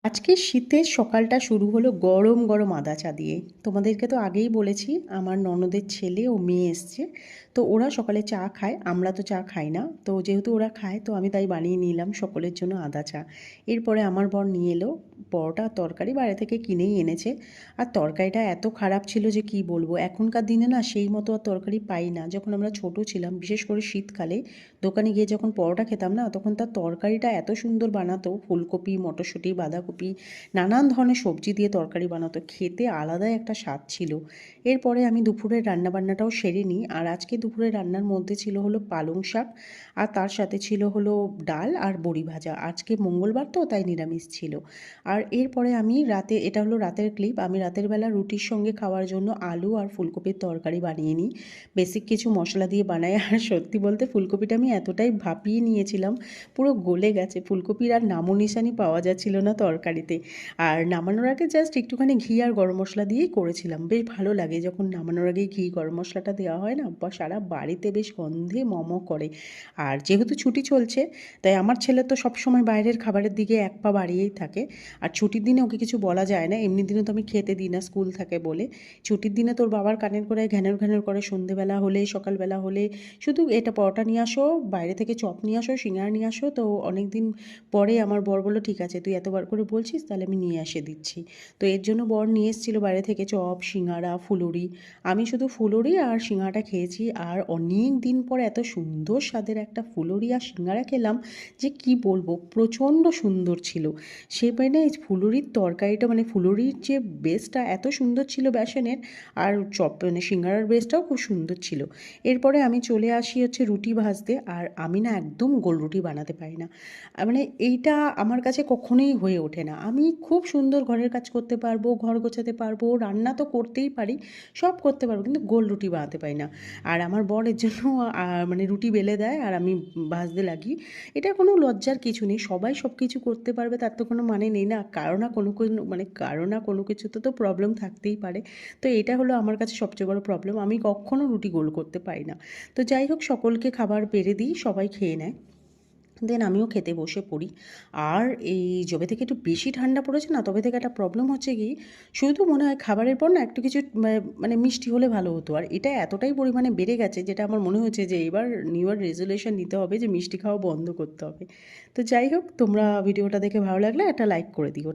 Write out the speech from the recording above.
আজকে শীতের সকালটা শুরু হলো গরম গরম আদা চা দিয়ে। তোমাদেরকে তো আগেই বলেছি আমার ননদের ছেলে ও মেয়ে এসছে, তো ওরা সকালে চা খায়, আমরা তো চা খাই না। তো যেহেতু ওরা খায় তো আমি তাই বানিয়ে নিলাম সকলের জন্য আদা চা। এরপরে আমার বর নিয়ে এলো পরোটা তরকারি, বাইরে থেকে কিনেই এনেছে। আর তরকারিটা এত খারাপ ছিল যে কি বলবো, এখনকার দিনে না সেই মতো আর তরকারি পাই না। যখন আমরা ছোট ছিলাম, বিশেষ করে শীতকালে দোকানে গিয়ে যখন পরোটা খেতাম না, তখন তার তরকারিটা এত সুন্দর বানাতো, ফুলকপি মটরশুঁটি বাঁধাকপি নানান ধরনের সবজি দিয়ে তরকারি বানাতো, খেতে আলাদাই একটা স্বাদ ছিল। এরপরে আমি দুপুরের রান্নাবান্নাটাও সেরে নিই। আর আজকে দুপুরের রান্নার মধ্যে ছিল হলো পালং শাক, আর তার সাথে ছিল হলো ডাল আর বড়ি ভাজা। আজকে মঙ্গলবার তো তাই নিরামিষ ছিল। আর এরপরে আমি রাতে, এটা হলো রাতের ক্লিপ, আমি রাতের বেলা রুটির সঙ্গে খাওয়ার জন্য আলু আর ফুলকপির তরকারি বানিয়ে নিই। বেসিক কিছু মশলা দিয়ে বানাই। আর সত্যি বলতে ফুলকপিটা আমি এতটাই ভাপিয়ে নিয়েছিলাম, পুরো গলে গেছে। ফুলকপির আর নামো নিশানি পাওয়া যাচ্ছিল না তরকারিতে। আর নামানোর আগে জাস্ট একটুখানি ঘি আর গরম মশলা দিয়েই করেছিলাম। বেশ ভালো লাগে যখন নামানোর আগে ঘি গরম মশলাটা দেওয়া হয় না, বা সারা বাড়িতে বেশ গন্ধে করে। আর যেহেতু ছুটি চলছে, তাই আমার ছেলে তো সবসময় বাইরের খাবারের দিকে এক পা বাড়িয়েই থাকে। আর ছুটির দিনে ওকে কিছু বলা যায় না, এমনি দিনে তো আমি খেতে দিই না, স্কুল থাকে বলে। ছুটির দিনে তোর বাবার কানের করে ঘ্যানর ঘ্যানর করে, সন্ধেবেলা হলে সকালবেলা হলে শুধু এটা পরোটা নিয়ে আসো, বাইরে থেকে চপ নিয়ে আসো, সিঙ্গারা নিয়ে আসো। তো অনেক দিন পরে আমার বর বলল, ঠিক আছে তুই এতবার করে বলছিস, তাহলে আমি নিয়ে এসে দিচ্ছি। তো এর জন্য বর নিয়ে এসেছিলো বাইরে থেকে চপ, সিঙ্গারা, ফুলুরি। আমি শুধু ফুলুরি আর সিঙ্গারাটা খেয়েছি। আর অনেক দিন পর এত সুন্দর স্বাদের একটা ফুলুরি আর সিঙ্গারা খেলাম যে কি বলবো, প্রচণ্ড সুন্দর ছিল। সে মানে ফুলুরির তরকারিটা, মানে ফুলুরির যে বেসটা এত সুন্দর ছিল বেসনের, আর চপ মানে সিঙ্গারার বেসটাও খুব সুন্দর ছিল। এরপরে আমি চলে আসি হচ্ছে রুটি ভাজতে। আর আমি না একদম গোল রুটি বানাতে পারি না। মানে এইটা আমার কাছে কখনোই হয়ে ওঠে না। আমি খুব সুন্দর ঘরের কাজ করতে পারবো, ঘর গোছাতে পারবো, রান্না তো করতেই পারি, সব করতে পারবো, কিন্তু গোল রুটি বানাতে পারি না। আর আমার বর এর জন্য মানে রুটি বেলে দেয় আর আমি ভাজতে লাগি। এটা কোনো লজ্জার কিছু নেই, সবাই সব কিছু করতে পারবে তার তো কোনো মানে নেই না, কারো না কোনো মানে কারো না কোনো কিছুতে তো প্রবলেম থাকতেই পারে। তো এটা হলো আমার কাছে সবচেয়ে বড় প্রবলেম, আমি কখনো রুটি গোল করতে পারি না। তো যাই হোক, সকলকে খাবার বেড়ে দিই, সবাই খেয়ে নেয়। দেন আমিও খেতে বসে পড়ি। আর এই যবে থেকে একটু বেশি ঠান্ডা পড়েছে না, তবে থেকে একটা প্রবলেম হচ্ছে কি, শুধু মনে হয় খাবারের পর না একটু কিছু মানে মিষ্টি হলে ভালো হতো। আর এটা এতটাই পরিমাণে বেড়ে গেছে, যেটা আমার মনে হচ্ছে যে এবার নিউ ইয়ার রেজলিউশন নিতে হবে যে মিষ্টি খাওয়া বন্ধ করতে হবে। তো যাই হোক, তোমরা ভিডিওটা দেখে ভালো লাগলে একটা লাইক করে দিও।